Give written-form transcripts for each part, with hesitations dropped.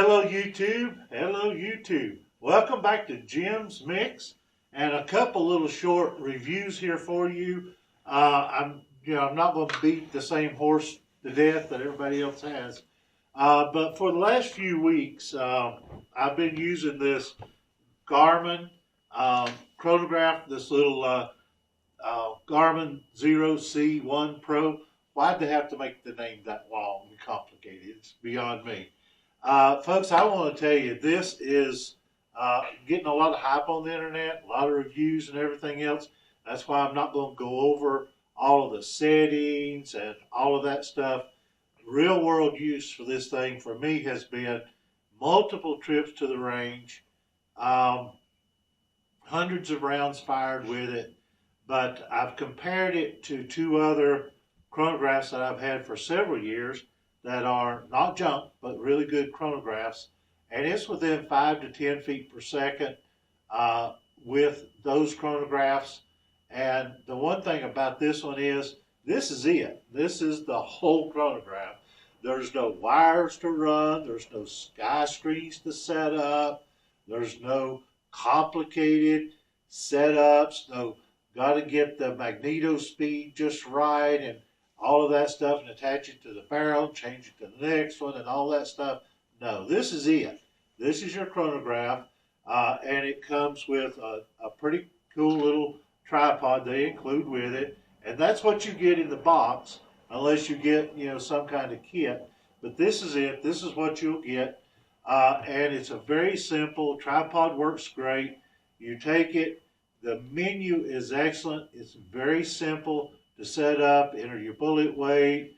Hello YouTube, hello YouTube. Welcome back to Jim's Mix, and a couple little short reviews here for you. I'm not going to beat the same horse to death that everybody else has, but for the last few weeks, I've been using this Garmin chronograph, this little Garmin Xero C1 Pro. Why'd they have to make the name that long and complicated? It's beyond me. Folks, I want to tell you, this is getting a lot of hype on the internet, a lot of reviews and everything else. That's why I'm not going to go over all of the settings and all of that stuff. Real world use for this thing for me has been multiple trips to the range, hundreds of rounds fired with it, but I've compared it to two other chronographs that I've had for several years that are not junk, but really good chronographs. And it's within 5 to 10 feet per second with those chronographs. And the one thing about this one is, this is it. This is the whole chronograph. There's no wires to run. There's no sky screens to set up. There's no complicated setups. No, got to get the magneto speed just right and all of that stuff, and attach it to the barrel, change it to the next one, and all that stuff. No, this is it. This is your chronograph, and it comes with a pretty cool little tripod they include with it, and that's what you get in the box, unless you get some kind of kit. But this is it. This is what you'll get, and it's a very simple tripod. Works great. You take it. The menu is excellent. It's very simple to set up, enter your bullet weight,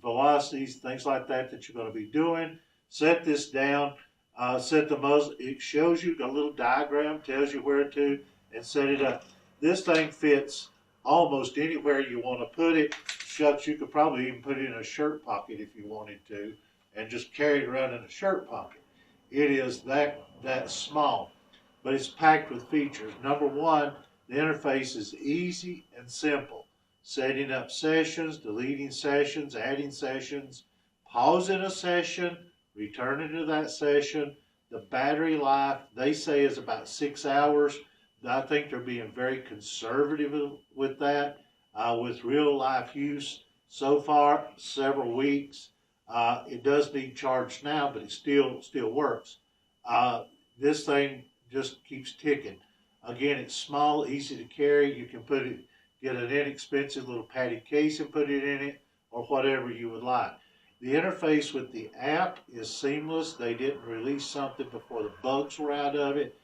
velocities, things like that you're going to be doing. Set this down, set the muzzle. It shows you, got a little diagram, tells you where to, and set it up. This thing fits almost anywhere you want to put it. Shucks, you could probably even put it in a shirt pocket if you wanted to, and just carry it around in a shirt pocket. It is that small, but it's packed with features. Number one, the interface is easy and simple. Setting up sessions, deleting sessions, adding sessions, pausing a session, returning to that session. The battery life, they say, is about 6 hours. I think they're being very conservative with that. With real life use so far, several weeks. It does need charged now, but it still works. This thing just keeps ticking. Again, it's small, easy to carry. You can get an inexpensive little padded case and put it in it, or whatever you would like. The interface with the app is seamless. They didn't release something before the bugs were out of it.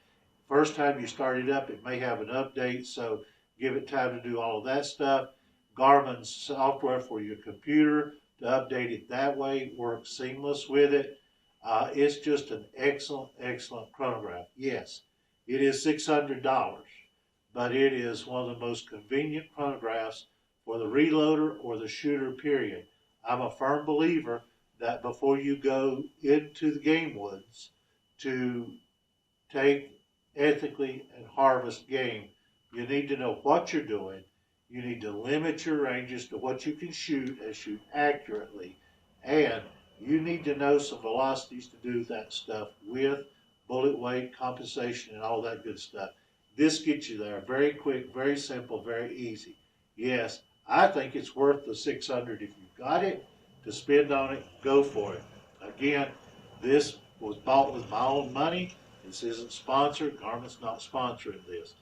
First time you start it up, it may have an update, so give it time to do all of that stuff. Garmin's software for your computer to update it that way works seamless with it. It's just an excellent, excellent chronograph. Yes, it is $600. But it is one of the most convenient chronographs for the reloader or the shooter, period. I'm a firm believer that before you go into the game woods to take ethically and harvest game, you need to know what you're doing. You need to limit your ranges to what you can shoot and shoot accurately. And you need to know some velocities to do that stuff with, bullet weight, compensation, and all that good stuff. This gets you there very quick, very simple, very easy. Yes, I think it's worth the $600. If you've got it to spend on it, go for it. Again, this was bought with my own money. This isn't sponsored. Garmin's not sponsoring this.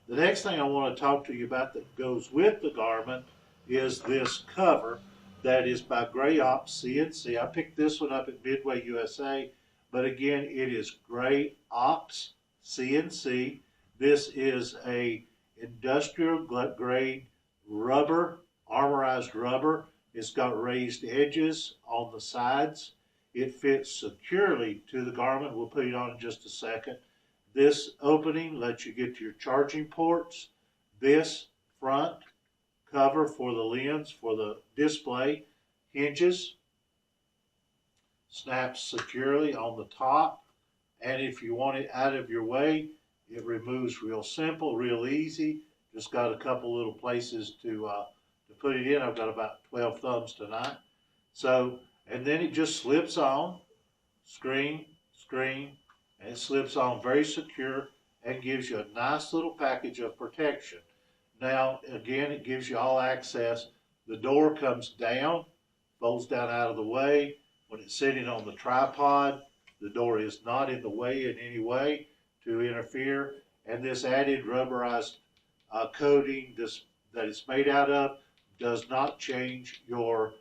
The next thing I want to talk to you about that goes with the Garmin is this cover that is by Gray Ops CNC. I picked this one up at Midway USA, but again, it is Gray Ops CNC. This is a industrial grade rubber, armorized rubber. It's got raised edges on the sides. It fits securely to the Garmin. We'll put it on in just a second. This opening lets you get to your charging ports. This front cover for the lens, for the display, hinges, snaps securely on the top. And if you want it out of your way, it removes real simple, real easy. Just got a couple little places to put it in. I've got about 12 thumbs tonight. So, and then it just slips on, screen, screen, and it slips on very secure and gives you a nice little package of protection. Now, again, it gives you all access. The door comes down, folds down out of the way. When it's sitting on the tripod, the door is not in the way in any way to interfere. And this added rubberized coating that it's made out of does not change your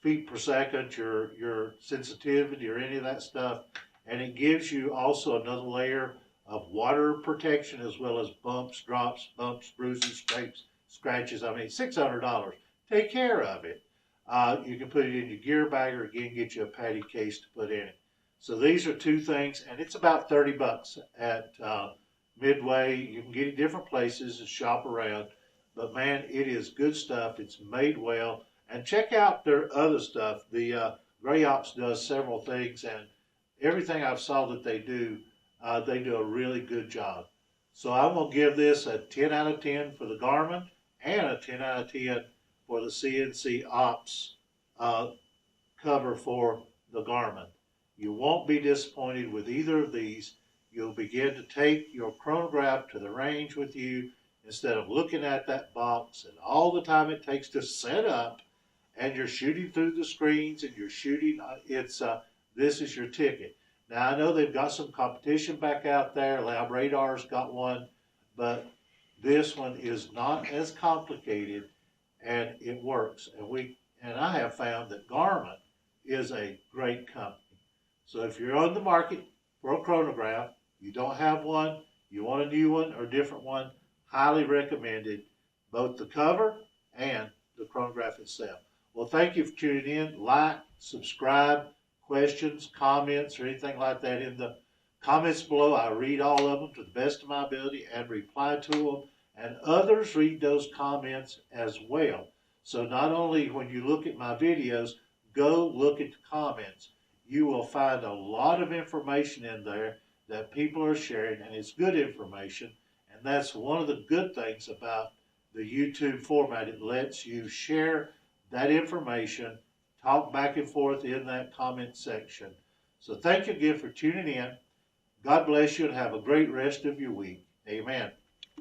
feet per second, your sensitivity or any of that stuff. And it gives you also another layer of water protection as well as bumps, drops, bruises, scrapes, scratches. I mean, $600. Take care of it. You can put it in your gear bag or again get you a patty case to put in it. So these are two things, and it's about 30 bucks at Midway. You can get it different places and shop around. But man, it is good stuff. It's made well. And check out their other stuff. The Gray Ops does several things, and everything I've saw that they do a really good job. So I'm going to give this a 10 out of 10 for the Garmin and a 10 out of 10 for the CNC Ops cover for the Garmin. You won't be disappointed with either of these. You'll begin to take your chronograph to the range with you instead of looking at that box and all the time it takes to set up, and you're shooting through the screens and you're shooting. This is your ticket. Now, I know they've got some competition back out there. Lab Radar's got one, but this one is not as complicated, and it works. And I have found that Garmin is a great company. So if you're on the market for a chronograph, you don't have one, you want a new one or a different one, highly recommended, both the cover and the chronograph itself. Well, thank you for tuning in. Like, subscribe, questions, comments, or anything like that in the comments below. I read all of them to the best of my ability and reply to them. And others read those comments as well. So not only when you look at my videos, go look at the comments. You will find a lot of information in there that people are sharing, and it's good information. And that's one of the good things about the YouTube format. It lets you share that information, talk back and forth in that comment section. So thank you again for tuning in. God bless you and have a great rest of your week. Amen.